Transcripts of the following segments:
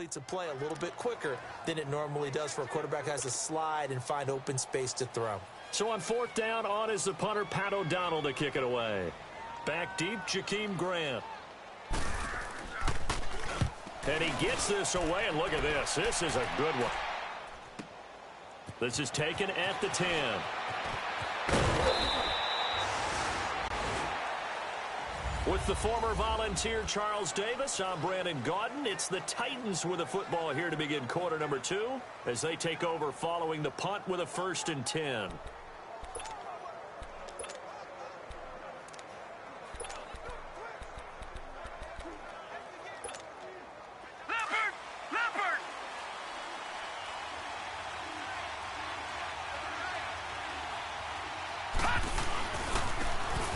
completes a play a little bit quicker than it normally does for a quarterback who has to slide and find open space to throw. So on fourth down, on is the punter, Pat O'Donnell, to kick it away. Back deep, Jakeem Grant. And he gets this away, and look at this. This is a good one. This is taken at the 10. With the former Volunteer Charles Davis, I'm Brandon Gaudin. It's the Titans with the football here to begin quarter number 2 as they take over following the punt with a 1st and 10.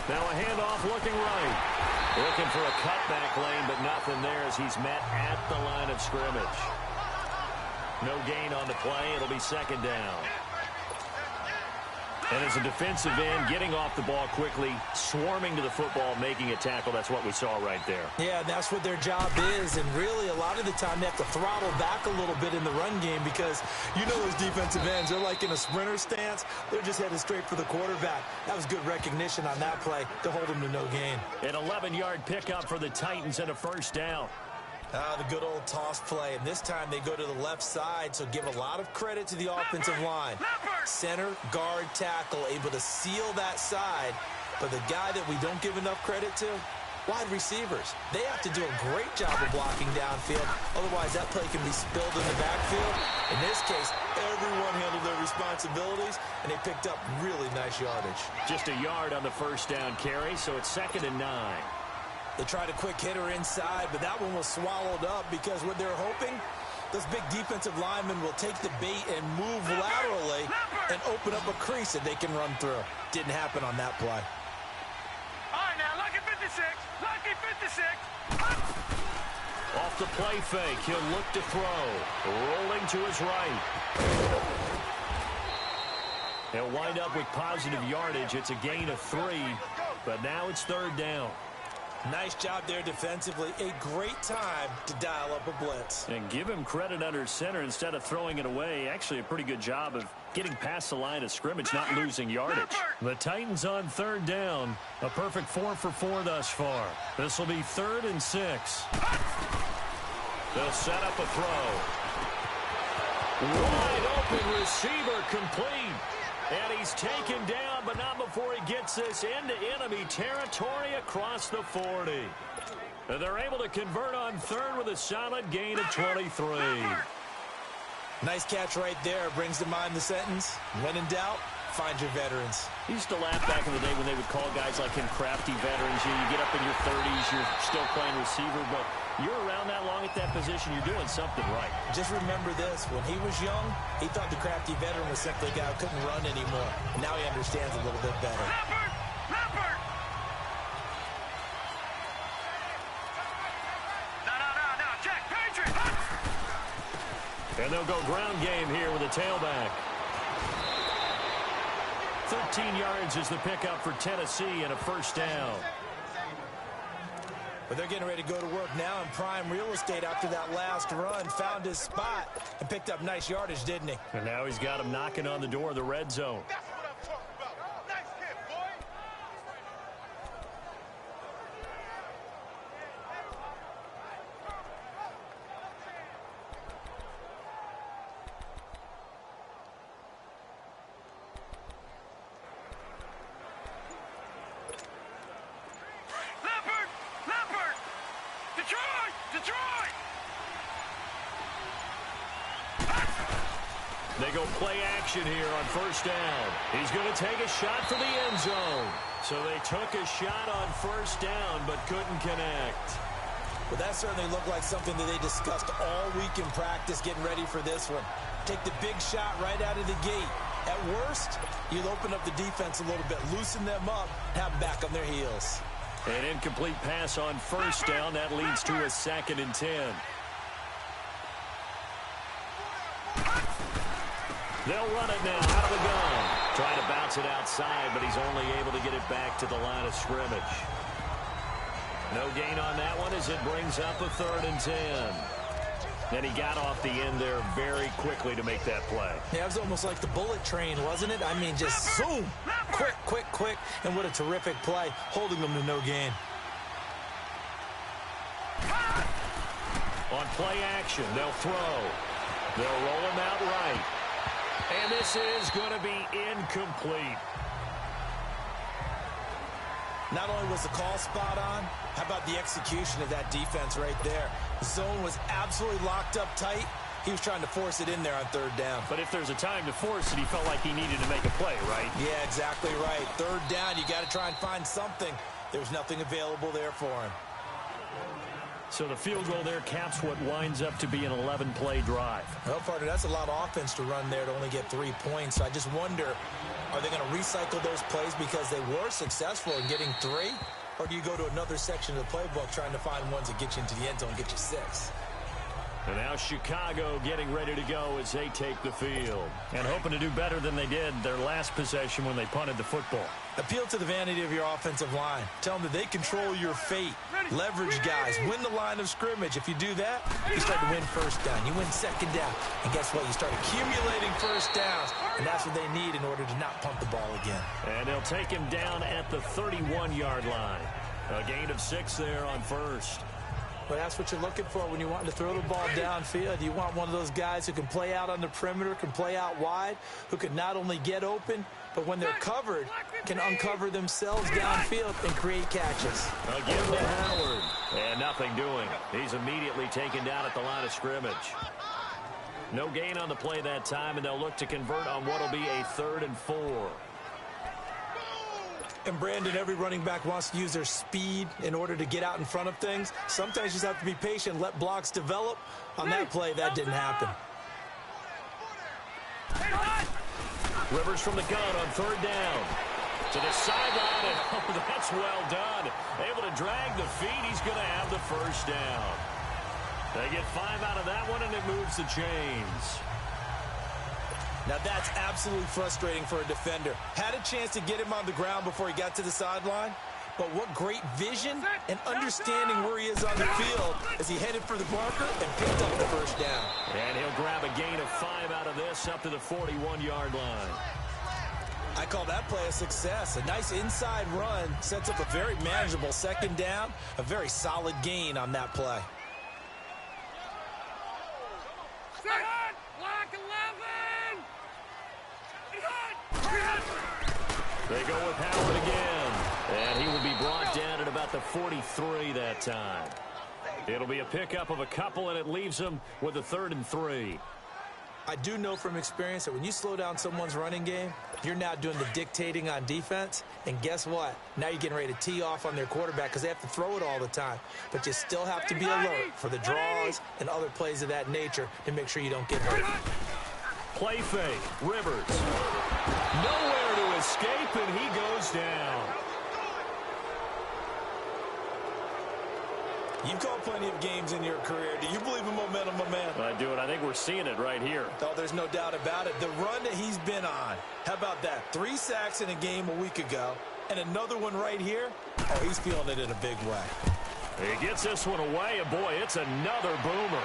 Now a handoff looking right. Looking for a cutback lane, but nothing there as he's met at the line of scrimmage. No gain on the play. It'll be 2nd down. And as a defensive end, getting off the ball quickly, swarming to the football, making a tackle. That's what we saw right there. Yeah, and that's what their job is. And really, a lot of the time, they have to throttle back a little bit in the run game because you know those defensive ends, they're like in a sprinter stance. They're just headed straight for the quarterback. That was good recognition on that play to hold him to no gain. An 11-yard pickup for the Titans and a 1st down. The good old toss play, and this time they go to the left side, so give a lot of credit to the offensive line. Center, guard, tackle, able to seal that side, but the guy that we don't give enough credit to, wide receivers. They have to do a great job of blocking downfield, otherwise that play can be spilled in the backfield. In this case, everyone handled their responsibilities, and they picked up really nice yardage. Just a yard on the 1st down carry, so it's 2nd and 9. They tried a quick hitter inside, but that one was swallowed up because what they're hoping, those big defensive linemen will take the bait and move laterally and open up a crease that they can run through. Didn't happen on that play. All right, now, lucky 56. Lucky 56. Off the play fake, he'll look to throw. Rolling to his right. He'll wind up with positive yardage. It's a gain of 3, but now it's 3rd down. Nice job there defensively. A great time to dial up a blitz. And give him credit under center instead of throwing it away. Actually a pretty good job of getting past the line of scrimmage, not losing yardage. The Titans on 3rd down. A perfect 4 for 4 thus far. This will be 3rd and 6. They'll set up a throw. Wide open receiver complete. And he's taken down, but not before he gets this into enemy territory across the 40. And they're able to convert on 3rd with a solid gain of 23. Nice catch right there. Brings to mind the sentence, when in doubt, find your veterans. I used to laugh back in the day when they would call guys like him crafty veterans. You get up in your 30s, you're still playing receiver, but you're around that long at that position, you're doing something right. Just remember this, when he was young, he thought the crafty veteran was simply a guy who couldn't run anymore. And now he understands a little bit better. Leopard! No, check, Patriot! And they'll go ground game here with a tailback. 13 yards is the pickup for Tennessee and a 1st down. But they're getting ready to go to work now in prime real estate after that last run. Found his spot and picked up nice yardage, didn't he? And now he's got him knocking on the door of the red zone. That's what I'm talking about. Nice hit, boy. Leopard! Detroit! They go play action here on 1st down. He's going to take a shot for the end zone. So they took a shot on 1st down but couldn't connect. Well, that certainly looked like something that they discussed all week in practice getting ready for this one. Take the big shot right out of the gate. At worst, you'll open up the defense a little bit, loosen them up, have them back on their heels. An incomplete pass on 1st down. That leads to a 2nd and 10. They'll run it now out of the gun. Trying to bounce it outside, but he's only able to get it back to the line of scrimmage. No gain on that one as it brings up a 3rd and 10. And he got off the end there very quickly to make that play. Yeah, it was almost like the bullet train, wasn't it? I mean, just zoom, quick, quick, quick, and what a terrific play, holding them to no gain. On play action, they'll throw. They'll roll him out right. And this is going to be incomplete. Not only was the call spot on, how about the execution of that defense right there? The zone was absolutely locked up tight. He was trying to force it in there on third down. But if there's a time to force it, he felt like he needed to make a play, right? Yeah, exactly right. Third down, you got to try and find something. There was nothing available there for him. So the field goal there caps what winds up to be an 11-play drive. Well, partner, that's a lot of offense to run there to only get 3 points. So I just wonder, are they going to recycle those plays because they were successful in getting 3? Or do you go to another section of the playbook trying to find ones that get you into the end zone and get you 6? And now Chicago getting ready to go as they take the field. And hoping to do better than they did their last possession when they punted the football. Appeal to the vanity of your offensive line. Tell them that they control your fate. Leverage guys. Win the line of scrimmage. If you do that, you start to win first down. You win second down. And guess what? You start accumulating first downs. And that's what they need in order to not punt the ball again. And they'll take him down at the 31-yard line. A gain of 6 there on first. But that's what you're looking for when you want to throw the ball downfield. You want one of those guys who can play out on the perimeter, can play out wide, who can not only get open, but when they're covered, can uncover themselves downfield and create catches. Again to Howard. And nothing doing. He's immediately taken down at the line of scrimmage. No gain on the play that time, and they'll look to convert on what will be a 3rd and 4. And, Brandon, every running back wants to use their speed in order to get out in front of things. Sometimes you just have to be patient, let blocks develop. On that play, that didn't happen. Rivers from the gun on 3rd down. To the sideline, and oh, that's well done. Able to drag the feet. He's going to have the first down. They get 5 out of that one, and it moves the chains. Now, that's absolutely frustrating for a defender. Had a chance to get him on the ground before he got to the sideline, but what great vision and understanding where he is on the field as he headed for the marker and picked up the first down. And he'll grab a gain of 5 out of this up to the 41-yard line. I call that play a success. A nice inside run sets up a very manageable second down, a very solid gain on that play. They go with Howard again. And he will be brought down at about the 43 that time. It'll be a pickup of a couple, and it leaves them with a 3rd and 3. I do know from experience that when you slow down someone's running game, you're now doing the dictating on defense. And guess what? Now you're getting ready to tee off on their quarterback because they have to throw it all the time. But you still have to be alert for the draws and other plays of that nature to make sure you don't get hurt. Play fake. Rivers. Nowhere to escape, and he goes down. You've called plenty of games in your career. Do you believe in momentum, my man? I do, and I think we're seeing it right here. Oh, there's no doubt about it. The run that he's been on. How about that? 3 sacks in a game a week ago, and another one right here. Oh, he's feeling it in a big way. He gets this one away, and boy, it's another boomer.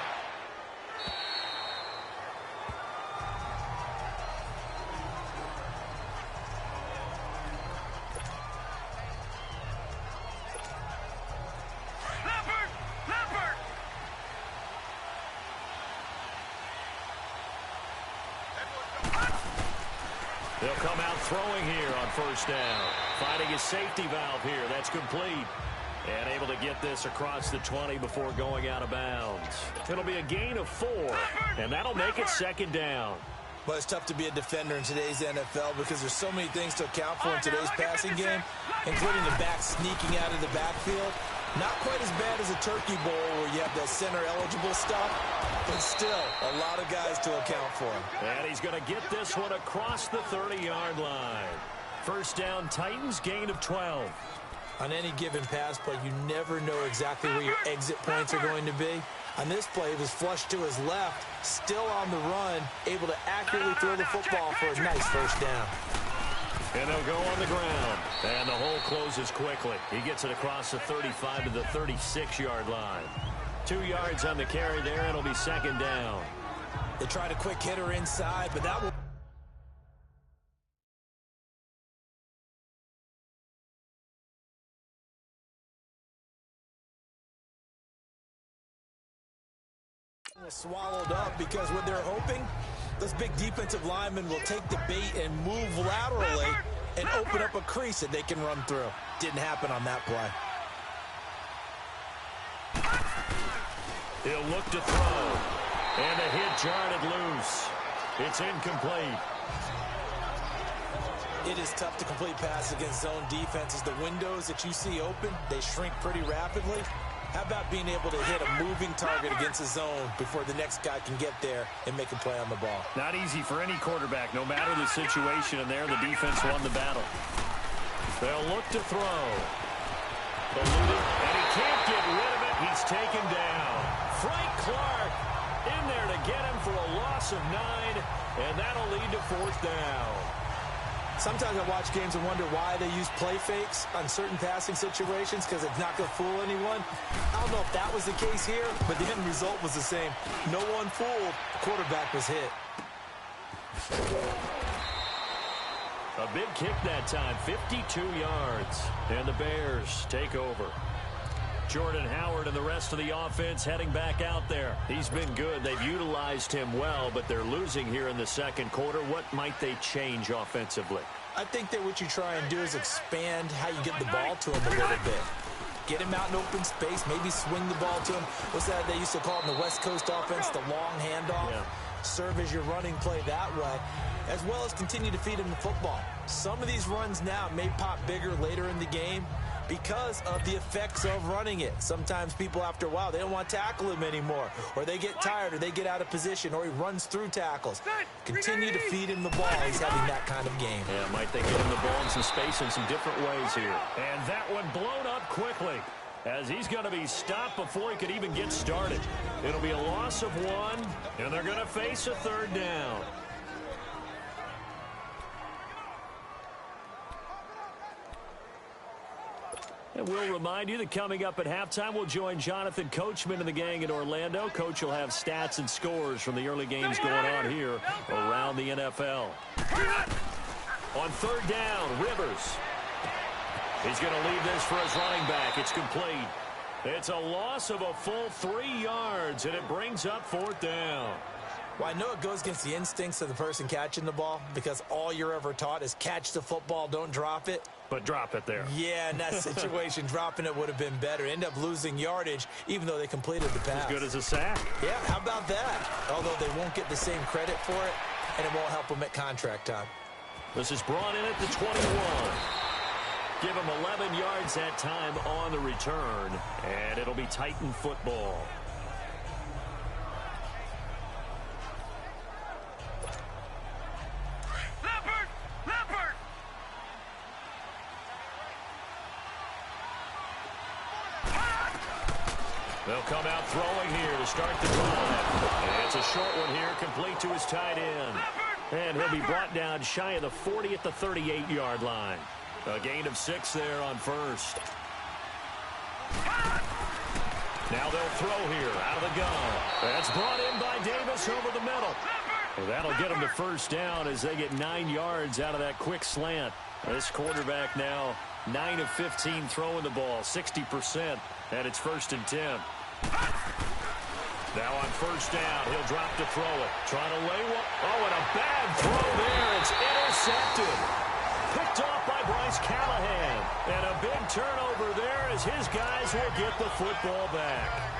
They'll come out throwing here on 1st down. Finding his safety valve here. That's complete. And able to get this across the 20 before going out of bounds. It'll be a gain of 4. And that'll make it 2nd down. Well, it's tough to be a defender in today's NFL because there's so many things to account for in today's passing game, including the back sneaking out of the backfield. Not quite as bad as a turkey bowl where you have the center-eligible stuff, but still a lot of guys to account for. And he's going to get this one across the 30-yard line. 1st down, Titans, gain of 12. On any given pass play, you never know exactly where your exit points are going to be. On this play, it was flushed to his left, still on the run, able to accurately throw the football for a nice 1st down. And they'll go on the ground. And the hole closes quickly. He gets it across the 35 to the 36-yard line. 2 yards on the carry there. It'll be second down. They tried a quick hitter inside, but that will swallowed up, because what they're hoping, those big defensive linemen will take the bait and move laterally and open up a crease that they can run through. Didn't happen on that play. He'll look to throw. And the hit jarred it loose. It's incomplete. It is tough to complete passes against zone defenses. The windows that you see open, they shrink pretty rapidly. How about being able to hit a moving target against a zone before the next guy can get there and make a play on the ball? Not easy for any quarterback, no matter the situation. And there, the defense won the battle. They'll look to throw. Eluded, and he can't get rid of it. He's taken down. Frank Clark in there to get him for a loss of 9, and that'll lead to 4th down. Sometimes I watch games and wonder why they use play fakes on certain passing situations, because it's not going to fool anyone. I don't know if that was the case here, but the end result was the same. No one fooled. The quarterback was hit. A big kick that time, 52 yards, and the Bears take over. Jordan Howard and the rest of the offense heading back out there. He's been good. They've utilized him well, but they're losing here in the second quarter. What might they change offensively? I think that what you try and do is expand how you get the ball to him a little bit. Get him out in open space, maybe swing the ball to him. What's that they used to call it in the West Coast offense, the long handoff? Yeah. Serve as your running play that way, as well as continue to feed him the football. Some of these runs now may pop bigger later in the game because of the effects of running it. Sometimes people, after a while, they don't want to tackle him anymore, or they get tired, or they get out of position, or he runs through tackles. Continue to feed him the ball. He's having that kind of game. Yeah, might they get him the ball in some space in some different ways here. And that one blown up quickly, as he's going to be stopped before he could even get started. It'll be a loss of 1, and they're going to face a 3rd down. And we'll remind you that coming up at halftime, we'll join Jonathan Coachman and the gang in Orlando. Coach will have stats and scores from the early games going on here around the NFL. On 3rd down, Rivers. He's going to leave this for his running back. It's complete. It's a loss of a full 3 yards, and it brings up 4th down. Well, I know it goes against the instincts of the person catching the ball, because all you're ever taught is catch the football, don't drop it. But drop it there. Yeah, in that situation, dropping it would have been better. End up losing yardage, even though they completed the pass. As good as a sack. Yeah, how about that? Although they won't get the same credit for it, and it won't help them at contract time. This is brought in at the 21. Give him 11 yards that time on the return, and it'll be Titan football. They'll come out throwing here to start the drive. And it's a short one here, complete to his tight end. And he'll be brought down shy of the 40 at the 38-yard line. A gain of 6 there on 1st. Now they'll throw here out of the gun. That's brought in by Davis over the middle. Well, that'll get them to 1st down as they get 9 yards out of that quick slant. This quarterback now 9 of 15 throwing the ball, 60%, and it's 1st and 10. Now on 1st down, he'll drop to throw it. Trying to lay one. Oh, and a bad throw there. It's intercepted. Picked off by Bryce Callahan. And a big turnover there as his guys will get the football back.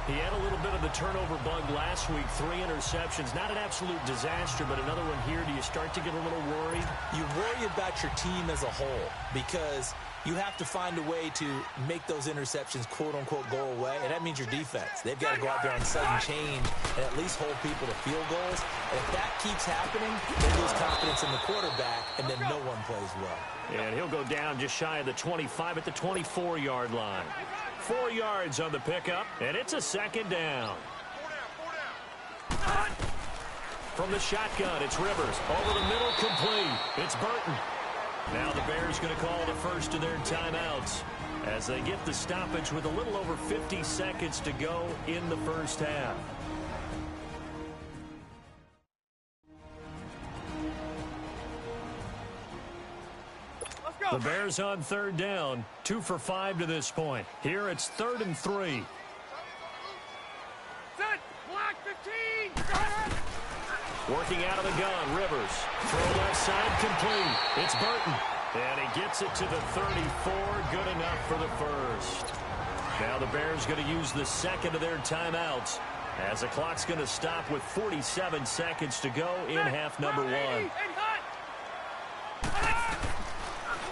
He had a little bit of the turnover bug last week, 3 interceptions. Not an absolute disaster, but another one here. Do you start to get a little worried? You worry about your team as a whole, because you have to find a way to make those interceptions, quote-unquote, go away, and that means your defense. They've got to go out there on sudden change and at least hold people to field goals. And if that keeps happening, they lose confidence in the quarterback, and then no one plays well. And he'll go down just shy of the 25 at the 24-yard line. 4 yards on the pickup, and it's a 2nd down. From the shotgun, it's Rivers. Over the middle, complete. It's Burton. Now the Bears going to call the first of their timeouts. as they get the stoppage with a little over 50 seconds to go in the first half. The Bears on third down, 2 for 5 to this point. Here it's 3rd and 3. Set, block 15. Working out of the gun, Rivers. Throw left side complete. It's Burton. And he gets it to the 34. Good enough for the first. Now the Bears going to use the second of their timeouts as the clock's going to stop with 47 seconds to go in half number 1.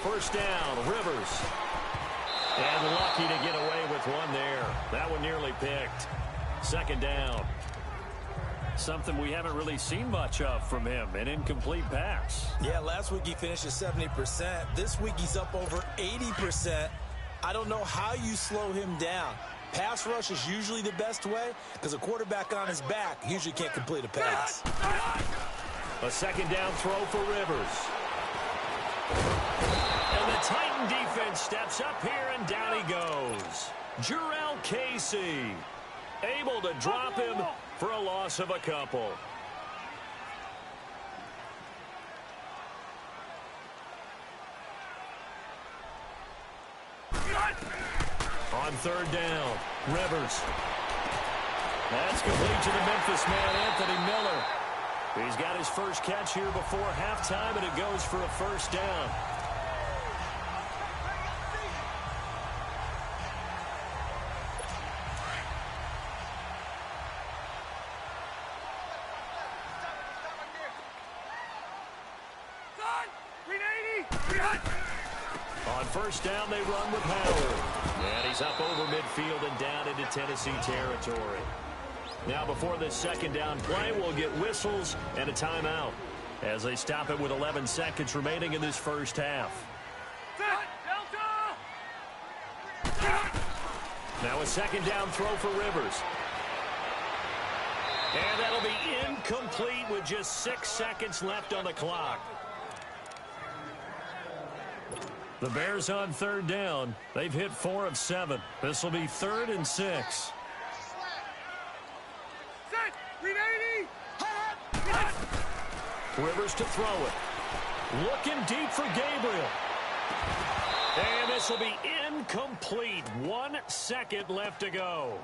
First down, Rivers. And lucky to get away with one there. That one nearly picked. Second down. Something we haven't really seen much of from him, an incomplete pass. Yeah, last week he finished at 70%. This week he's up over 80%. I don't know how you slow him down. Pass rush is usually the best way because a quarterback on his back usually can't complete a pass. A second down throw for Rivers. And the Titan defense steps up here, and down he goes. Jurrell Casey able to drop him for a loss of a couple. On third down, Rivers. That's complete to the Memphis man, Anthony Miller. He's got his first catch here before halftime, and it goes for a first down. On first down, they run with Howard. And he's up over midfield and down into Tennessee territory. Now before this second down play, we'll get whistles and a timeout as they stop it with 11 seconds remaining in this first half. Now a second down throw for Rivers. And that'll be incomplete with just 6 seconds left on the clock. The Bears on third down. They've hit 4 of 7. This will be 3rd and 6. Rivers to throw it. Looking deep for Gabriel. And this will be incomplete. 1 second left to go.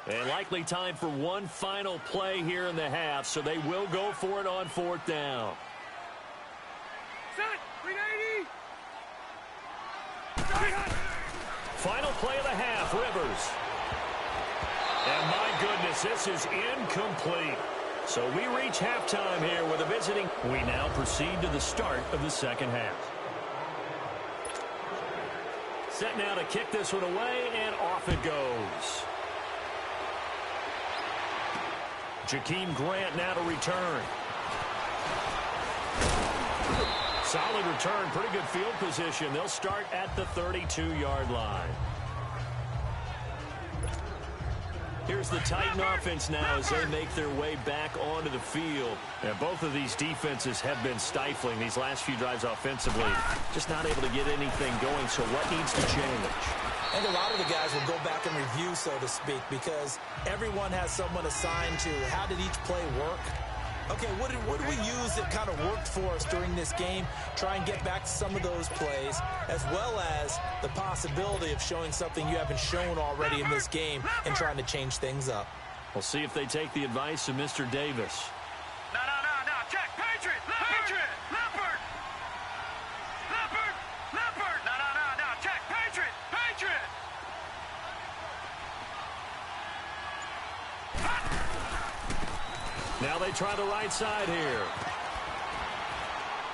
And likely time for one final play here in the half, so they will go for it on 4th down. Final play of the half, Rivers. And my goodness, this is incomplete. So we reach halftime here with a visiting. We now proceed to the start of the second half. Set now to kick this one away, and off it goes. Jakeem Grant now to return. Solid return, pretty good field position. They'll start at the 32-yard line. Here's the Titan offense now as they make their way back onto the field. And both of these defenses have been stifling these last few drives offensively. Just not able to get anything going, so what needs to change? I think a lot of the guys will go back and review, so to speak, because everyone has someone assigned to how did each play work. Okay, what did we use that kind of worked for us during this game? Try and get back to some of those plays, as well as the possibility of showing something you haven't shown already in this game and trying to change things up. We'll see if they take the advice of Mr. Davis. No. Check. Patriot. Patriot. Leopard. No. Check. Patriot. Now they try the right side here.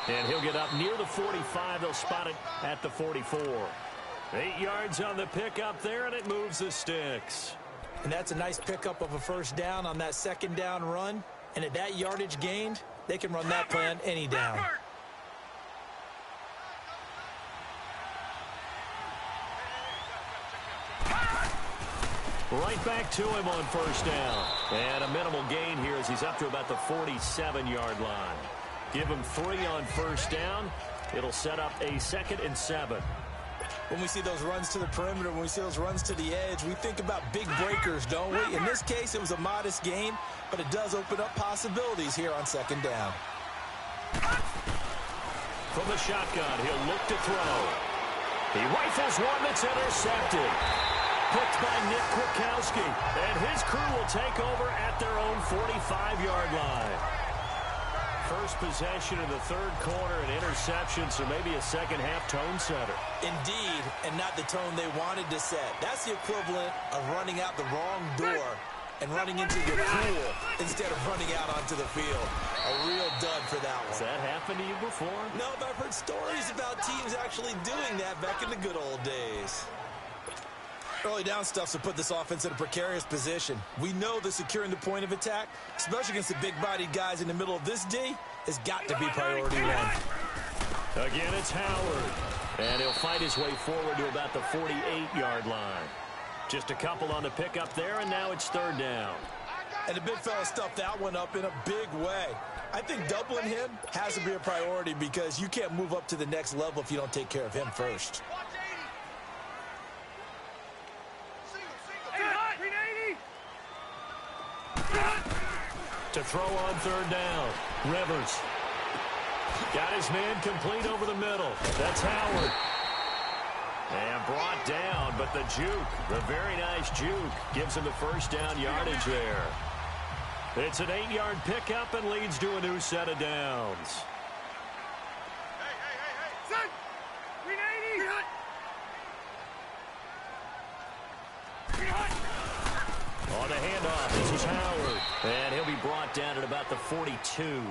And he'll get up near the 45. They'll spot it at the 44. 8 yards on the pickup there, and it moves the sticks. And that's a nice pickup of a first down on that second down run. And at that yardage gained, they can run that play on any down. Right back to him on first down. And a minimal gain here as he's up to about the 47-yard line. Give him 3 on first down. It'll set up a 2nd and 7. When we see those runs to the perimeter, when we see those runs to the edge, we think about big breakers, don't we? In this case, it was a modest gain, but it does open up possibilities here on 2nd down. From the shotgun, he'll look to throw. He rifles one that's intercepted. Picked by Nick Kwiatkowski, and his crew will take over at their own 45-yard line. First possession of the 3rd quarter, an interception, so maybe a second-half tone setter. Indeed, and not the tone they wanted to set. That's the equivalent of running out the wrong door and running into your pool instead of running out onto the field. A real dud for that one. Has that happened to you before? No, but I've heard stories about teams actually doing that back in the good old days. Early down stuffs will put this offense in a precarious position. We know that securing the point of attack, especially against the big-bodied guys in the middle of this D, has got to be priority one. Again, it's Howard. And he'll fight his way forward to about the 48-yard line. Just a couple on the pickup there, and now it's 3rd down. And the big fella stuffed that one up in a big way. I think doubling him has to be a priority because you can't move up to the next level if you don't take care of him first. To throw on 3rd down. Rivers. Got his man complete over the middle. That's Howard. And brought down, but the juke, the very nice juke, gives him the 1st down yardage there. It's an 8-yard pickup and leads to a new set of downs. Son! 380! On the handoff, this is Howard. And he'll be brought down at about the 42.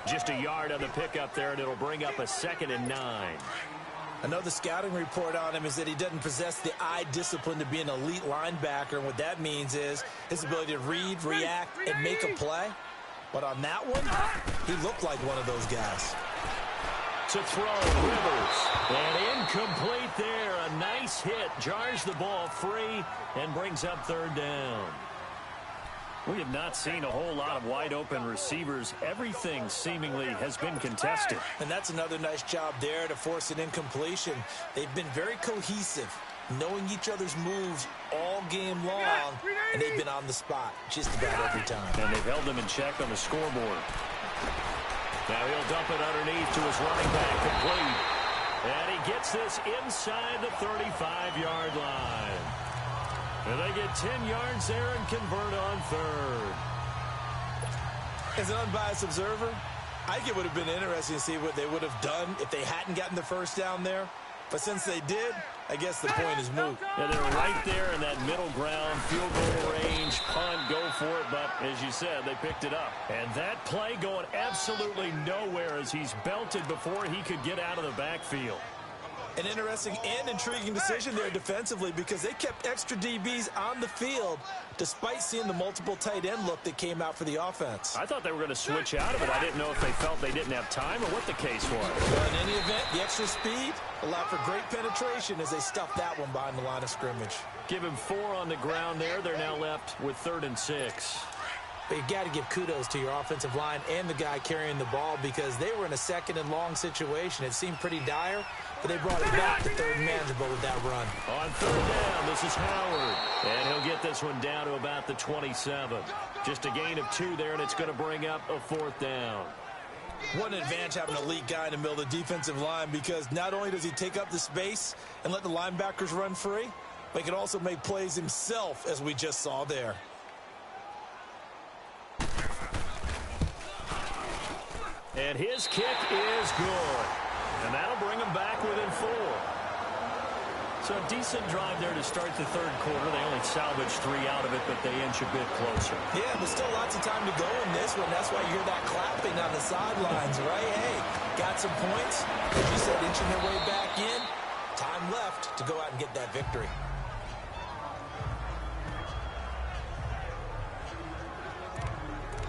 Just a yard on the pickup there, and it'll bring up a 2nd and 9. I know the scouting report on him is that he doesn't possess the eye discipline to be an elite linebacker, and what that means is his ability to read, react, and make a play. But on that one, he looked like one of those guys. To throw, Rivers. And incomplete there. A nice hit. Jars the ball free and brings up 3rd down. We have not seen a whole lot of wide-open receivers. Everything seemingly has been contested. And that's another nice job there to force an incompletion. They've been very cohesive, knowing each other's moves all game long, and they've been on the spot just about every time. And they've held them in check on the scoreboard. Now he'll dump it underneath to his running back, complete. And he gets this inside the 35-yard line. And they get 10 yards there and convert on 3rd. As an unbiased observer, I think it would have been interesting to see what they would have done if they hadn't gotten the 1st down there. But since they did, I guess the point is moot. Yeah, they're right there in that middle ground, field goal range, punt, go for it. But as you said, they picked it up. And that play going absolutely nowhere as he's belted before he could get out of the backfield. An interesting and intriguing decision there defensively because they kept extra DBs on the field despite seeing the multiple tight end look that came out for the offense. I thought they were going to switch out of it. I didn't know if they felt they didn't have time or what the case was. Well, in any event, the extra speed allowed for great penetration as they stuffed that one behind the line of scrimmage. Give him 4 on the ground there. They're now left with 3rd and 6. But you got to give kudos to your offensive line and the guy carrying the ball because they were in a 2nd and long situation. It seemed pretty dire, but they brought it back to 3rd and manageable with that run. On 3rd down, this is Howard. And he'll get this one down to about the 27. Just a gain of 2 there, and it's going to bring up a 4th down. What an advantage having an elite guy in the middle of the defensive line because not only does he take up the space and let the linebackers run free, but he can also make plays himself, as we just saw there. And his kick is good. And that'll bring him back within 4. So a decent drive there to start the 3rd quarter. They only salvaged 3 out of it, but they inch a bit closer. Yeah, but still lots of time to go in this one. That's why you hear that clapping on the sidelines, right? Hey, got some points. As you said, inching their way back in. Time left to go out and get that victory.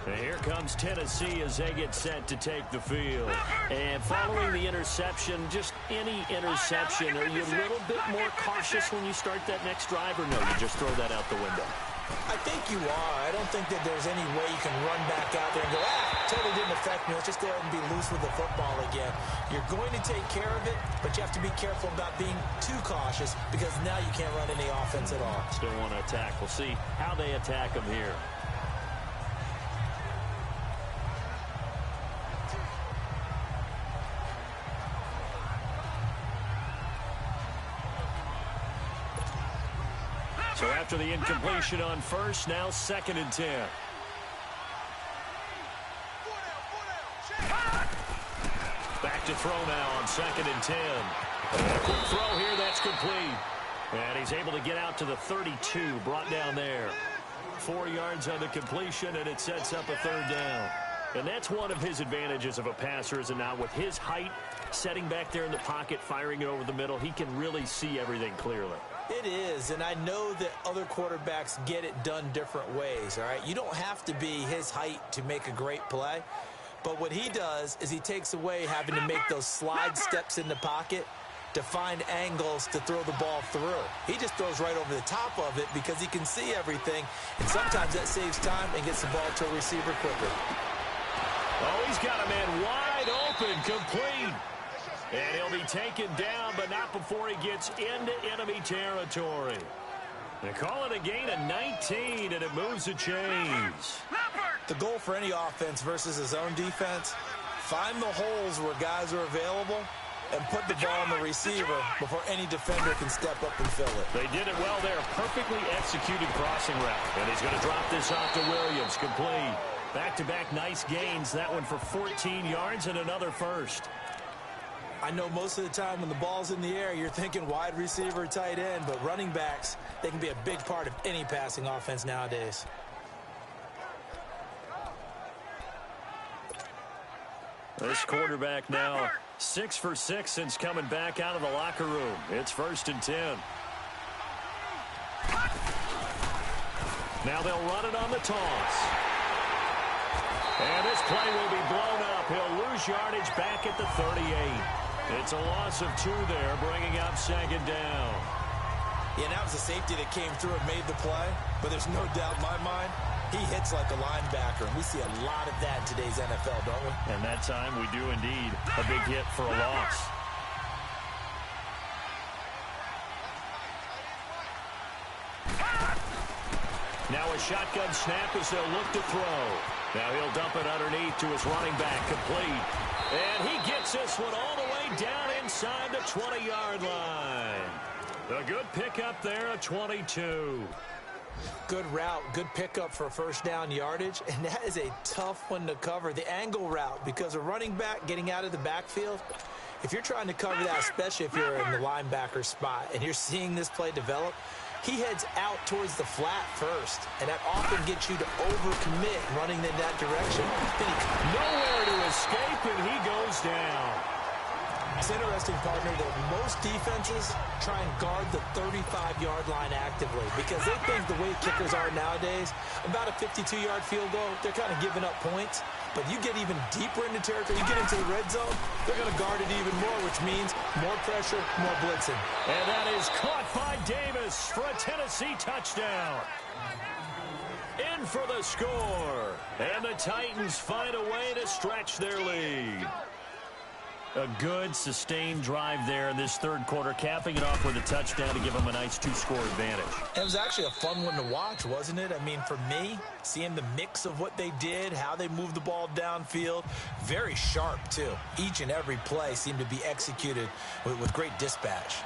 And here comes Tennessee as they get set to take the field. And following the interception, just any interception, are you a little bit more cautious when you start that next drive, or no, you just throw that out the window? I think you are. I don't think that there's any way you can run back out there and go, totally didn't affect me. Let's just go ahead and be loose with the football again. You're going to take care of it, but you have to be careful about being too cautious because now you can't run any offense at all. Still want to attack. We'll see how they attack them here. So after the incompletion on first, now 2nd and 10. Back to throw now on 2nd and 10. A quick throw here, that's complete. And he's able to get out to the 32, brought down there. 4 yards on the completion, and it sets up a 3rd down. And that's one of his advantages of a passer, is it not? With his height, setting back there in the pocket, firing it over the middle, he can really see everything clearly. It is, and I know that other quarterbacks get it done different ways, all right? You don't have to be his height to make a great play, but what he does is he takes away having to make those slide steps in the pocket to find angles to throw the ball through. He just throws right over the top of it because he can see everything, and sometimes that saves time and gets the ball to a receiver quicker. Oh, he's got a man wide open, complete. And he'll be taken down, but not before he gets into enemy territory. They call it a gain of 19, and it moves the chains. The goal for any offense versus his own defense, find the holes where guys are available and put the ball on the receiver before any defender can step up and fill it. They did it well there. Perfectly executed crossing route. And he's going to drop this off to Williams. Complete. Back-to-back nice gains. That one for 14 yards and another first. I know most of the time when the ball's in the air, you're thinking wide receiver, tight end, but running backs, they can be a big part of any passing offense nowadays. This quarterback now 6 for 6 since coming back out of the locker room. It's 1st and 10. Now they'll run it on the toss. And this play will be blown up. He'll lose yardage back at the 38. It's a loss of 2 there, bringing up 2nd down. Yeah, that was a safety that came through and made the play, but there's no doubt in my mind, he hits like a linebacker, and we see a lot of that in today's NFL, don't we? And that time we do indeed. A big hit for a loss. Now a shotgun snap as they'll look to throw. Now he'll dump it underneath to his running back, complete. And he gets this one all the way down inside the 20-yard line. A good pickup there, a 22. Good route, good pickup for first down yardage, and that is a tough one to cover. The angle route, because a running back getting out of the backfield, if you're trying to cover that, especially if you're in the linebacker spot, and you're seeing this play develop, he heads out towards the flat first, and that often gets you to overcommit running in that direction. Then nowhere to escape, and he goes down. It's interesting, partner, that most defenses try and guard the 35-yard line actively because they think the way kickers are nowadays, about a 52-yard field goal, they're kind of giving up points. But you get even deeper into territory, you get into the red zone, they're going to guard it even more, which means more pressure, more blitzing. And that is caught by Davis for a Tennessee touchdown. In for the score. And the Titans find a way to stretch their lead. A good, sustained drive there in this 3rd quarter, capping it off with a touchdown to give them a nice 2-score advantage. It was actually a fun one to watch, wasn't it? I mean, for me, seeing the mix of what they did, how they moved the ball downfield, very sharp, too. Each and every play seemed to be executed with great dispatch.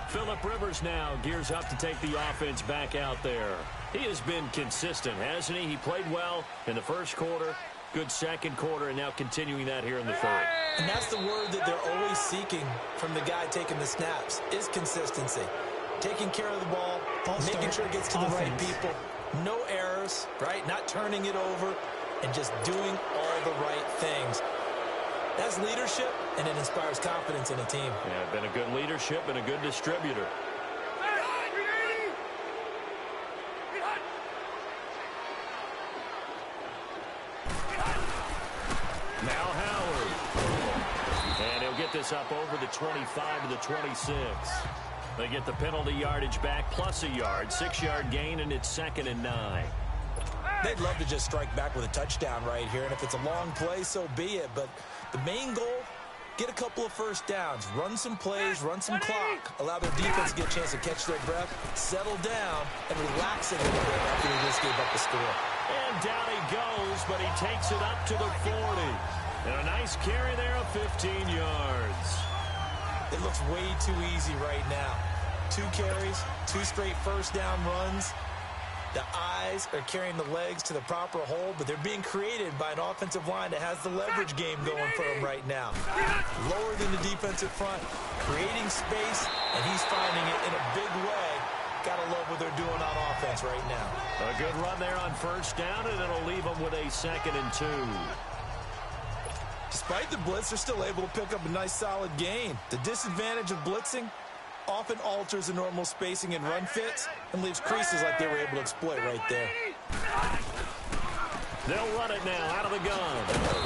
Phillip Rivers now gears up to take the offense back out there. He has been consistent, hasn't he? He played well in the 1st quarter, good 2nd quarter, and now continuing that here in the 3rd. And that's the word that they're always seeking from the guy taking the snaps, is consistency. Taking care of the ball, making sure it gets to the right people. No errors, right? Not turning it over, and just doing all the right things. That's leadership, and it inspires confidence in a team. Yeah, been a good leadership and a good distributor. Now Howard. this up over the 25 to the 26. They get the penalty yardage back plus a yard. 6-yard gain, and it's 2nd and 9. They'd love to just strike back with a touchdown right here, and if it's a long play, so be it. But the main goal, get a couple of first downs, run some plays, run some clock, allow their defense to get a chance to catch their breath, settle down, and relax a little bit after they just gave up the score. And down he goes, but he takes it up to the 40. And a nice carry there of 15 yards. It looks way too easy right now. 2 carries, 2 straight first down runs. The eyes are carrying the legs to the proper hole, but they're being created by an offensive line that has the leverage game going for them right now. Lower than the defensive front, creating space, and he's finding it in a big way. Gotta love what they're doing on offense right now. A good run there on first down, and it'll leave them with a 2nd and 2. Despite the blitz, they're still able to pick up a nice solid gain. The disadvantage of blitzing often alters the normal spacing and run fits and leaves creases like they were able to exploit right there. They'll run it now out of the gun.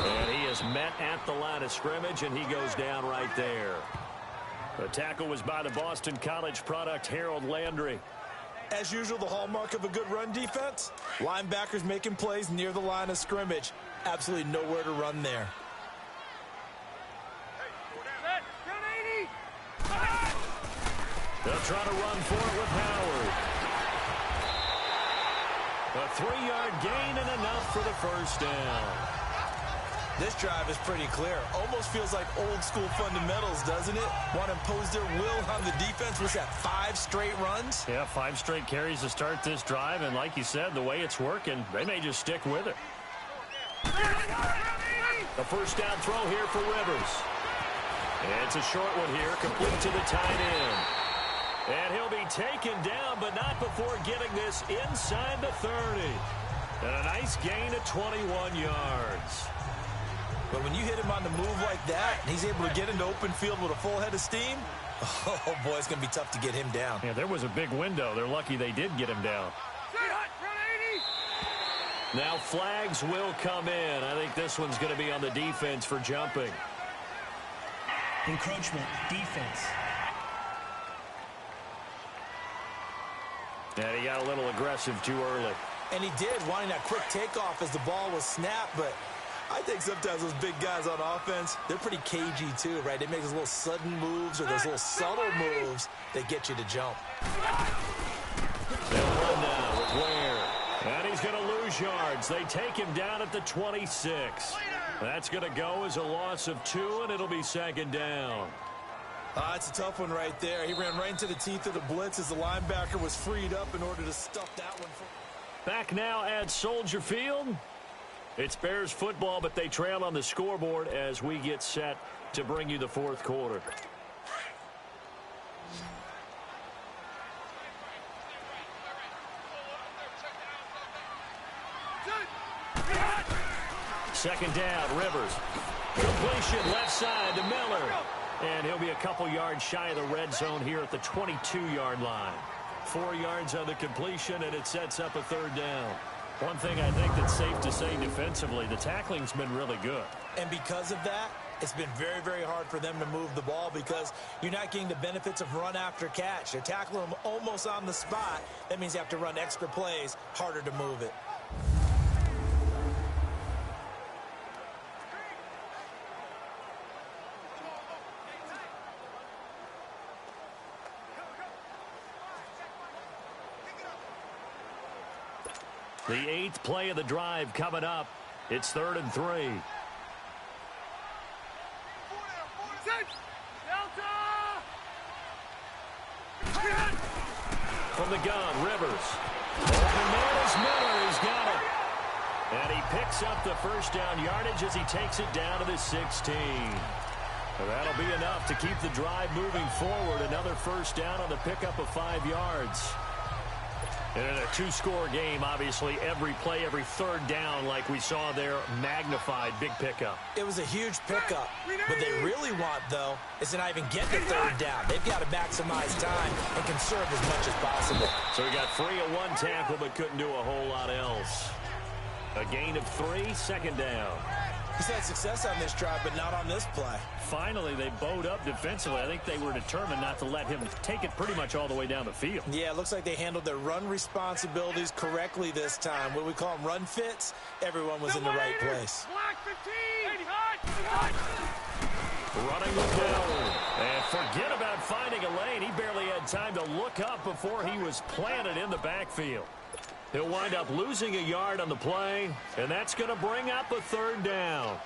And he is met at the line of scrimmage, and he goes down right there. The tackle was by the Boston College product, Harold Landry. As usual, the hallmark of a good run defense, linebackers making plays near the line of scrimmage. Absolutely nowhere to run there. They'll try to run for it with Howard. A 3-yard gain and enough for the first down. This drive is pretty clear. Almost feels like old-school fundamentals, doesn't it? Want to impose their will on the defense. Was that 5 straight runs? Yeah, 5 straight carries to start this drive, and like you said, the way it's working, they may just stick with it. The first down throw here for Rivers. It's a short one here, complete to the tight end. And he'll be taken down, but not before getting this inside the 30. And a nice gain of 21 yards. But when you hit him on the move like that, and he's able to get into open field with a full head of steam, oh, boy, it's going to be tough to get him down. Yeah, there was a big window. They're lucky they did get him down. Now flags will come in. I think this one's going to be on the defense for jumping. Encroachment, defense. And he got a little aggressive too early. And he did, wanting that quick takeoff as the ball was snapped. But I think sometimes those big guys on offense, they're pretty cagey too, right? They make those little sudden moves or those little subtle moves that get you to jump. They'll run now with Ware. And he's going to lose yards. They take him down at the 26. That's going to go as a loss of 2, and it'll be 2nd down. It's a tough one right there. He ran right into the teeth of the blitz as the linebacker was freed up in order to stuff that one. Back now at Soldier Field. It's Bears football, but they trail on the scoreboard as we get set to bring you the 4th quarter. Second down, Rivers. Completion left side to Miller. And he'll be a couple yards shy of the red zone here at the 22-yard line. 4 yards on the completion, and it sets up a 3rd down. One thing I think that's safe to say defensively, the tackling's been really good. And because of that, it's been very, very hard for them to move the ball because you're not getting the benefits of run after catch. They're tackling them almost on the spot. That means you have to run extra plays, harder to move it. The 8th play of the drive coming up. It's 3rd and 3. From the gun, Rivers. Open man is Miller. He's got it. And he picks up the first down yardage as he takes it down to the 16. And that'll be enough to keep the drive moving forward. Another first down on the pickup of 5 yards. And in a 2-score game, obviously, every play, every 3rd down, like we saw there, magnified, big pickup. It was a huge pickup. What they really want, though, is to not even get the 3rd down. They've got to maximize time and conserve as much as possible. So he got free of 1 tackle, but couldn't do a whole lot else. A gain of 3, 2nd down. He's had success on this drive, but not on this play. Finally, they bowed up defensively. I think they were determined not to let him take it pretty much all the way down the field. Yeah, it looks like they handled their run responsibilities correctly this time. What we call them run fits, everyone was in the right place. Running with Howard. And forget about finding a lane. He barely had time to look up before he was planted in the backfield. He'll wind up losing a yard on the play, and that's going to bring up a third down.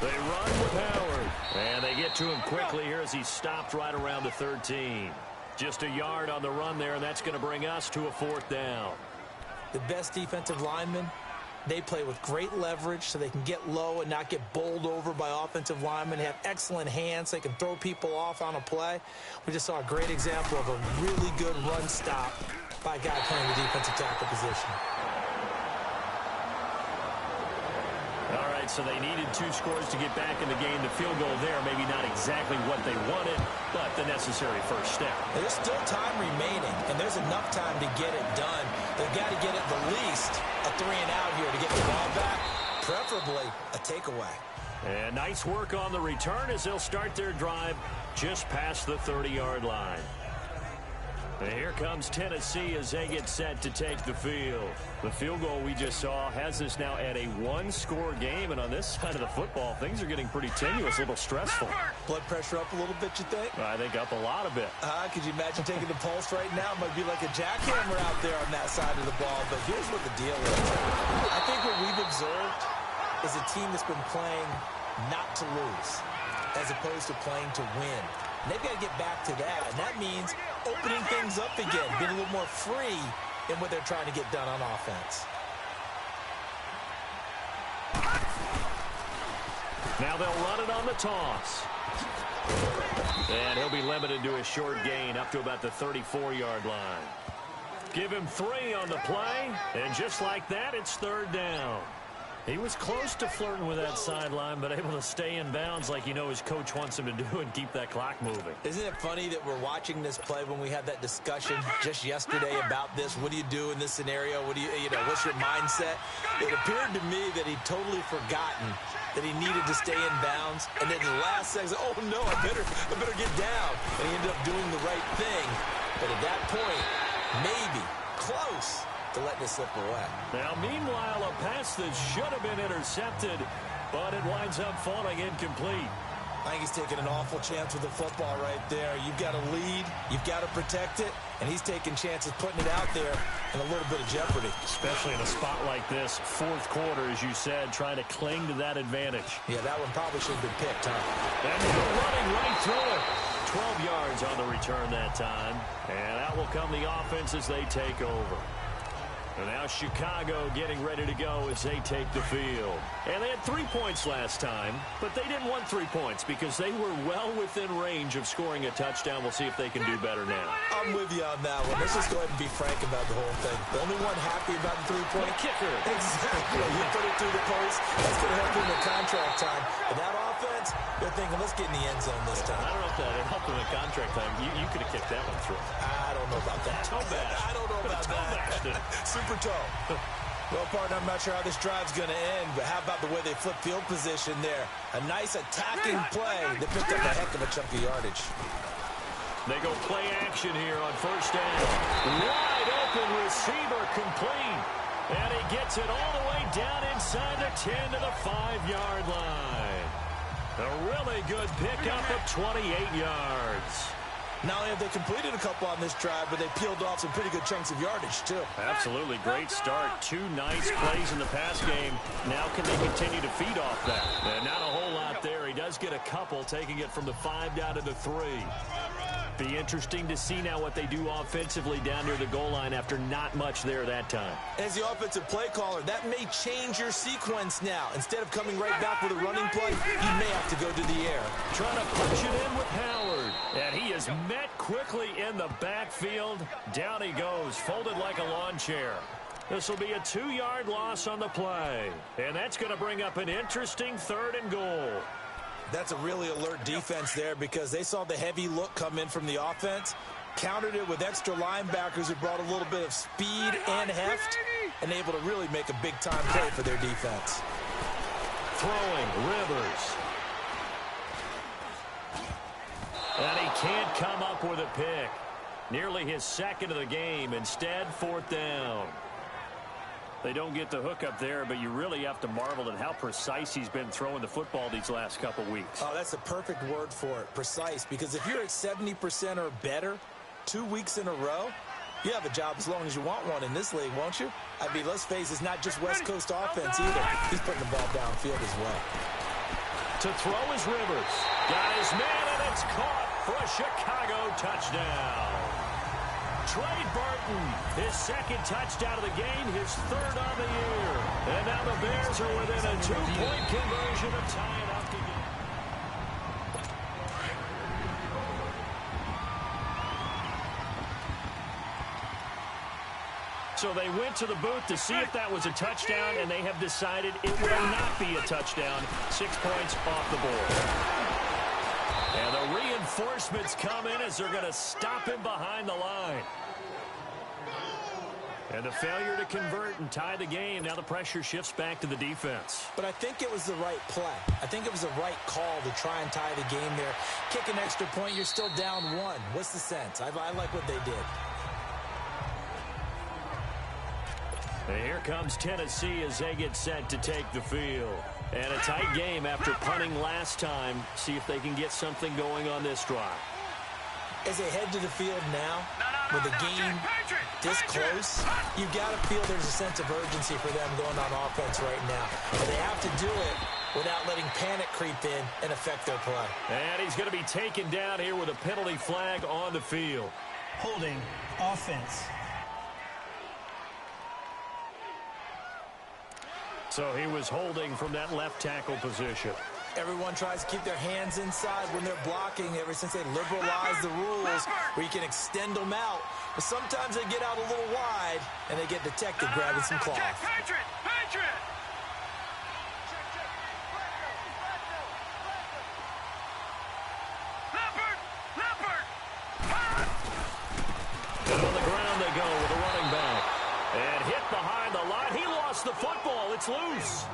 They run with Howard, and they get to him quickly here as he stopped right around the 13. Just a yard on the run there, and that's going to bring us to a fourth down. The best defensive linemen, they play with great leverage so they can get low and not get bowled over by offensive linemen. They have excellent hands. They can throw people off on a play. We just saw a great example of a really good run stop by a guy playing the defensive tackle position. All right, so they needed 2 scores to get back in the game. The field goal there, maybe not exactly what they wanted, but the necessary first step. There's still time remaining, and there's enough time to get it done. They've got to get at the least a 3-and-out here to get the ball back, preferably a takeaway. And nice work on the return as they'll start their drive just past the 30-yard line. And here comes Tennessee as they get set to take the field. The field goal we just saw has us now at a 1-score game, and on this side of the football, things are getting pretty tenuous, a little stressful. Blood pressure up a little bit, you think? I think up a lot of it. Could you imagine taking the pulse right now? It might be like a jackhammer out there on that side of the ball, but here's what the deal is. I think what we've observed is a team that's been playing not to lose as opposed to playing to win. And they've got to get back to that, and that means opening things up again, being a little more free in what they're trying to get done on offense. Now they'll run it on the toss. And he'll be limited to a short gain up to about the 34-yard line. Give him 3 on the play, and just like that, it's third down. He was close to flirting with that sideline, but able to stay in bounds like his coach wants him to do and keep that clock moving. Isn't it funny that we're watching this play when we had that discussion just yesterday about this? What do you do in this scenario? What do what's your mindset? It appeared to me that he'd totally forgotten that he needed to stay in bounds, and then the last second, oh no, I better get down. And he ended up doing the right thing. But at that point, maybe close to letting it slip away. Now, meanwhile, a pass that should have been intercepted, but it winds up falling incomplete. I think he's taking an awful chance with the football right there. You've got to lead, you've got to protect it, and he's taking chances putting it out there in a little bit of jeopardy. Especially in a spot like this, fourth quarter, as you said, trying to cling to that advantage. Yeah, that one probably should have been picked, huh? And they're running right through it. 12 yards on the return that time, and out will come the offense as they take over. And now Chicago getting ready to go as they take the field. And they had 3 points last time, but they didn't want 3 points because they were well within range of scoring a touchdown. We'll see if they can do better now. I'm with you on that one. Let's just go ahead and be frank about the whole thing. The only one happy about the 3-point kicker. Exactly. You put it through the post. That's going to help you in the contract time. But that offense, they're thinking, let's get in the end zone this time. I don't know if that helped in the contract time. You could have kicked that one through. I don't know about that. Toe bash. I don't know about that. Super toe. Well, partner, I'm not sure how this drive's going to end, but how about the way they flip field position there? A nice attacking play that picked up a heck of a chunk of yardage. They go play action here on first down. Wide open receiver complete. And he gets it all the way down inside the 10 to the 5-yard line. A really good pickup of 28 yards. Not only have they completed a couple on this drive, but they peeled off some pretty good chunks of yardage, too. Absolutely. Great start. 2 nice plays in the pass game. Now can they continue to feed off that? And not a whole lot there. He does get a couple, taking it from the 5 down to the 3. Be interesting to see now what they do offensively down near the goal line after not much there that time. As the offensive play caller, that may change your sequence now. Instead of coming right back with a running play, you may have to go to the air. Trying to punch it in with Howard. And he is met quickly in the backfield. Down he goes, folded like a lawn chair. This will be a 2-yard loss on the play. And that's going to bring up an interesting 3rd and goal. That's a really alert defense there because they saw the heavy look come in from the offense, countered it with extra linebackers who brought a little bit of speed and heft, and able to really make a big-time play for their defense. Throwing, Rivers. And he can't come up with a pick. Nearly his second of the game. Instead, fourth down. They don't get the hook up there, but you really have to marvel at how precise he's been throwing the football these last couple weeks. Oh, that's a perfect word for it, precise, because if you're at 70% or better 2 weeks in a row, you have a job as long as you want one in this league, won't you? I mean, let's face it, it's not just West Coast offense either. He's putting the ball downfield as well. To throw is Rivers. Got his man, and it's caught for a Chicago touchdown. Trey Burton, his second touchdown of the game, his third on the year. And now the Bears are within a 2-point conversion of tying up the game. So they went to the booth to see if that was a touchdown, and they have decided it will not be a touchdown. 6 points off the board. And the reinforcements come in as they're going to stop him behind the line. And the failure to convert and tie the game. Now the pressure shifts back to the defense. But I think it was the right play. I think it was the right call to try and tie the game there. Kick an extra point, you're still down 1. What's the sense? I like what they did. And here comes Tennessee as they get set to take the field. And a tight game after punting last time. See if they can get something going on this drive. As they head to the field now, with the game this close, you've got to feel there's a sense of urgency for them going on offense right now. But they have to do it without letting panic creep in and affect their play. And he's going to be taken down here with a penalty flag on the field. Holding offense. So he was holding from that left tackle position. Everyone tries to keep their hands inside when they're blocking ever since they liberalized the rules where you can extend them out. But sometimes they get out a little wide and they get detected grabbing some cloth. Patriot! Patriot! Leopard! Leopard! And on the ground they go with a running back. And hit behind the line. He lost the football. It's loose.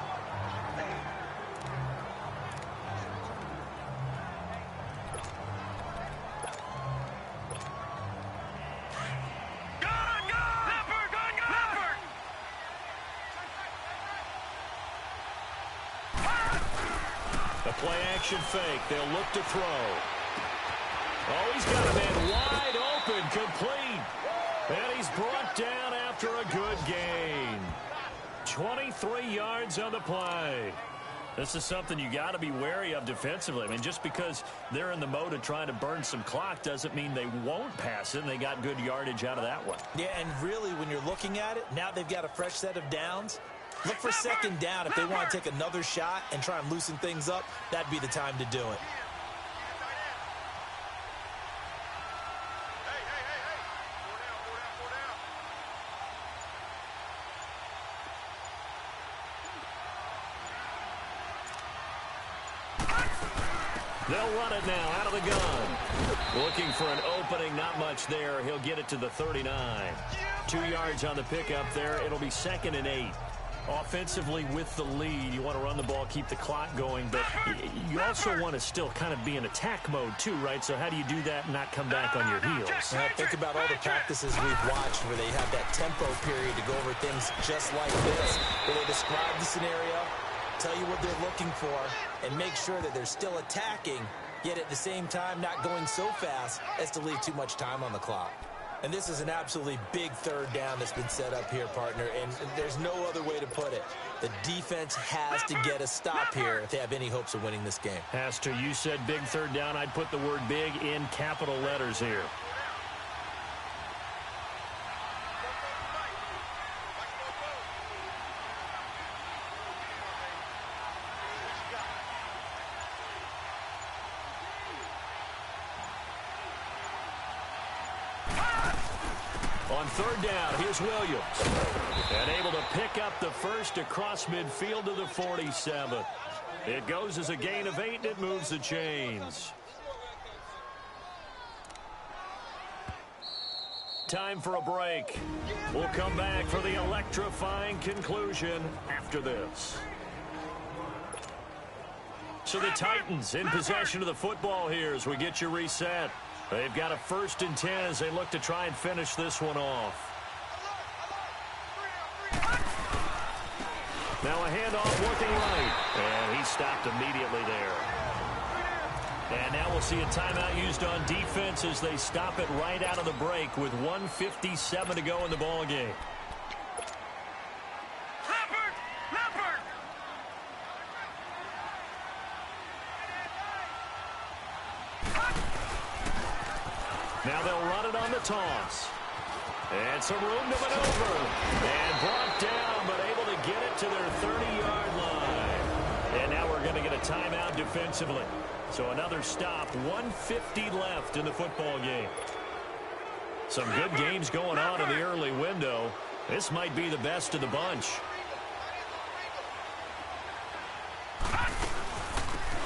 Play-action fake. They'll look to throw. Oh, he's got a man wide open, complete. And he's brought down after a good gain. 23 yards on the play. This is something you got to be wary of defensively. I mean, just because they're in the mode of trying to burn some clock doesn't mean they won't pass it, and they got good yardage out of that one. Yeah, and really, when you're looking at it, now they've got a fresh set of downs. Look for second down if they want to take another shot and try and loosen things up. That'd be the time to do it. They'll run it now out of the gun. Looking for an opening, not much there. He'll get it to the 39. 2 yards on the pickup there. It'll be 2nd and 8. Offensively with the lead, you want to run the ball, keep the clock going, but you also want to still kind of be in attack mode too, right? So how do you do that and not come back on your heels? Think about all the practices we've watched where they have that tempo period to go over things just like this, where they describe the scenario, tell you what they're looking for, and make sure that they're still attacking, yet at the same time not going so fast as to leave too much time on the clock. And this is an absolutely big third down that's been set up here, partner, and there's no other way to put it. The defense has to get a stop here if they have any hopes of winning this game. Has to. You said big third down. I'd put the word big in capital letters here. On third down, here's Williams. And able to pick up the first across midfield to the 47. It goes as a gain of 8, and it moves the chains. time for a break. We'll come back for the electrifying conclusion after this. So the Titans in possession of the football here as we get you reset. They've got a 1st and 10 as they look to try and finish this one off. Now a handoff looking right. And he stopped immediately there. And now we'll see a timeout used on defense as they stop it right out of the break with 1:57 to go in the ball game. Now they'll run it on the toss. And some room to maneuver. And brought down, but able to get it to their 30-yard line. And now we're going to get a timeout defensively. So another stop, 1:50 left in the football game. Some good games going on in the early window. This might be the best of the bunch.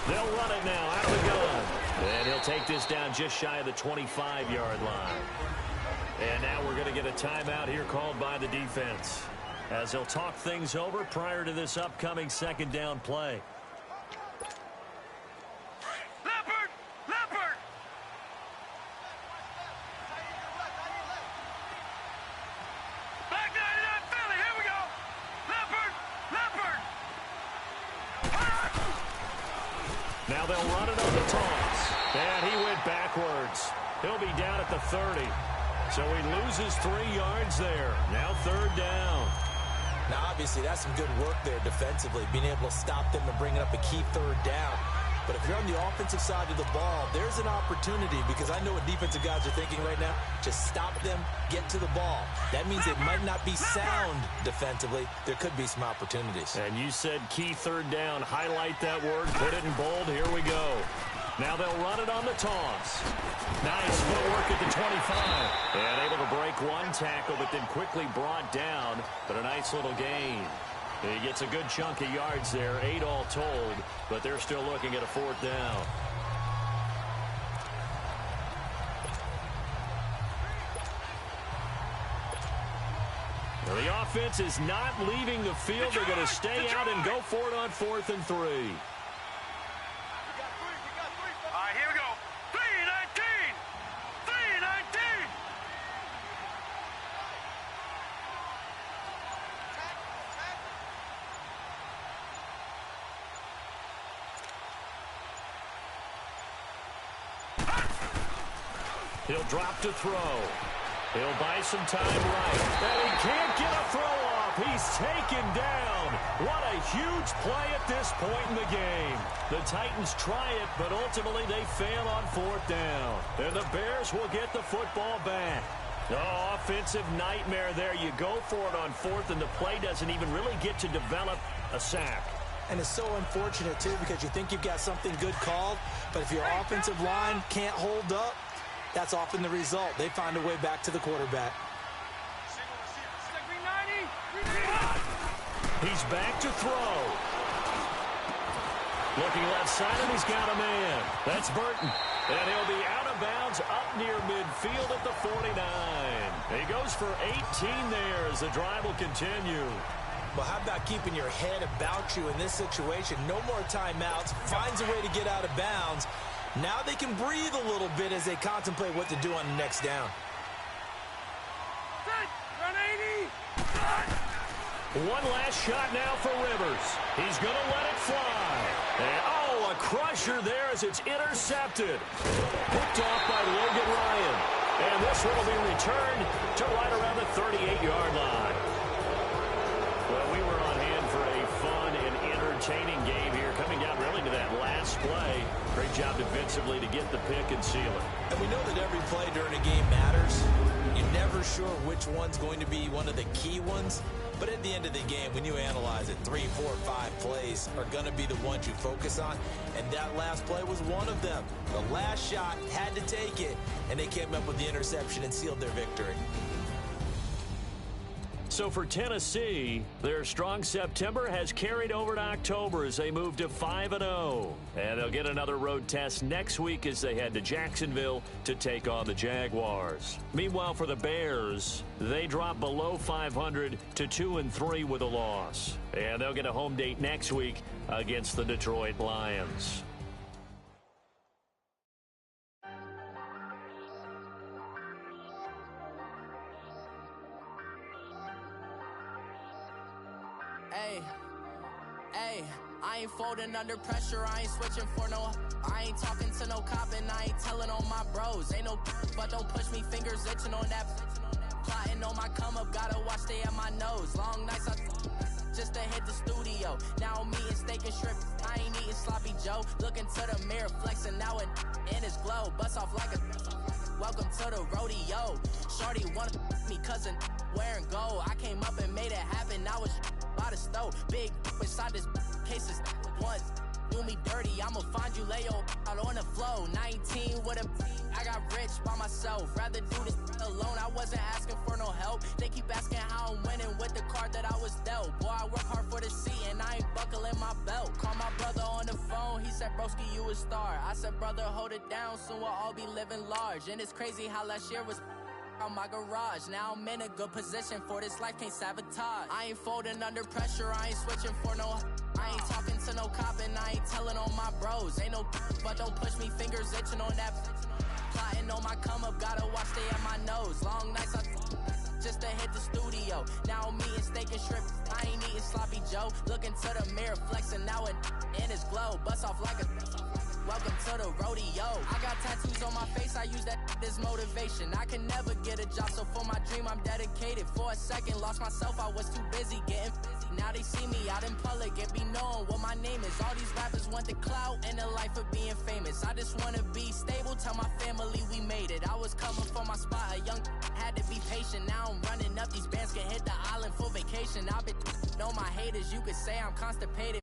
They'll run it now out of the gun. And he'll take this down just shy of the 25-yard line. And now we're going to get a timeout here called by the defense as they'll talk things over prior to this upcoming 2nd down play. Now they'll run it on the toss. And he went backwards. He'll be down at the 30. So he loses 3 yards there. Now 3rd down. Now, obviously, that's some good work there defensively, being able to stop them and bringing up a key 3rd down. But if you're on the offensive side of the ball, there's an opportunity because I know what defensive guys are thinking right now. Just stop them, get to the ball. That means it might not be sound defensively. There could be some opportunities. And you said key 3rd down. Highlight that word. Put it in bold. Here we go. Now they'll run it on the toss. Nice footwork at the 25. And able to break one tackle, but then quickly brought down. But a nice little gain. He gets a good chunk of yards there, 8 all told, but they're still looking at a 4th down. Well, the offense is not leaving the field. They're going to stay out and go for it on 4th and 3. He'll drop to throw. He'll buy some time right. And he can't get a throw off. He's taken down. What a huge play at this point in the game. The Titans try it, but ultimately they fail on 4th down. And the Bears will get the football back. Oh, offensive nightmare there. You go for it on 4th, and the play doesn't even really get to develop a sack. And it's so unfortunate, too, because you think you've got something good called, but if your offensive line can't hold up, that's often the result. They find a way back to the quarterback. He's back to throw. Looking left side, and he's got a man. That's Burton. And he'll be out of bounds up near midfield at the 49. He goes for 18 there as the drive will continue. Well, how about keeping your head about you in this situation? No more timeouts. Finds a way to get out of bounds. Now they can breathe a little bit as they contemplate what to do on the next down. One last shot now for Rivers. He's going to let it fly. And, oh, a crusher there as it's intercepted. Picked off by Logan Ryan. And this one will be returned to right around the 38-yard line. Well, we were on hand for a fun and entertaining game here, coming down really to that last play. Great job defensively to get the pick and seal it. And we know that every play during a game matters. You're never sure which one's going to be one of the key ones. But at the end of the game, when you analyze it, 3, 4, 5 plays are going to be the ones you focus on. And that last play was one of them. The last shot had to take it, and they came up with the interception and sealed their victory. So for Tennessee, their strong September has carried over to October as they move to 5-0. And they'll get another road test next week as they head to Jacksonville to take on the Jaguars. Meanwhile, for the Bears, they drop below 500 to 2-3 with a loss. And they'll get a home date next week against the Detroit Lions. Hey, I ain't folding under pressure, I ain't switching for no. I ain't talking to no cop and I ain't telling on my bros. Ain't no but don't push me, fingers itching on that. Plotting on my come up, gotta watch stay at my nose. Long nights just to hit the studio. Now I'm eating steak and shrimp, I ain't eating sloppy Joe. Looking to the mirror, flexing now and in his glow. Bust off like a welcome to the rodeo. Shorty wanted me cousin wearing gold. I came up and made it happen, I was by the stove. Big inside this cases once do me dirty, I'ma find you lay out on the floor. 19 with a I got rich by myself, rather do this alone. I wasn't asking for no help, they keep asking how I'm winning with the card that I was dealt. Boy, I work hard for the seat and I ain't buckling my belt. Call my brother on the phone, he said broski you a star. I said brother hold it down, soon we'll all be living large. And it's crazy how last year was on my garage. Now I'm in a good position for this life, can't sabotage. I ain't folding under pressure, I ain't switching for no. I ain't talking to no cop and I ain't telling on my bros. Ain't no but don't push me, fingers itching on that. Plotting on my come up, gotta watch stay at my nose. Long nights just to hit the studio. Now I'm eating steak and shrimp, I ain't eating sloppy Joe. Looking to the mirror, flexing now and in his glow. Bust off like a welcome to the rodeo. I got tattoos on my face, I use that as motivation. I can never get a job, so for my dream I'm dedicated. For a second, lost myself, I was too busy getting busy. Now they see me out in public and be knowing what my name is. All these rappers want the clout and the life of being famous. I just wanna be stable, tell my family we made it. I was coming for my spot, a young had to be patient. Now I'm running up, these bands can hit the island for vacation. I've been know my haters, you could say I'm constipated.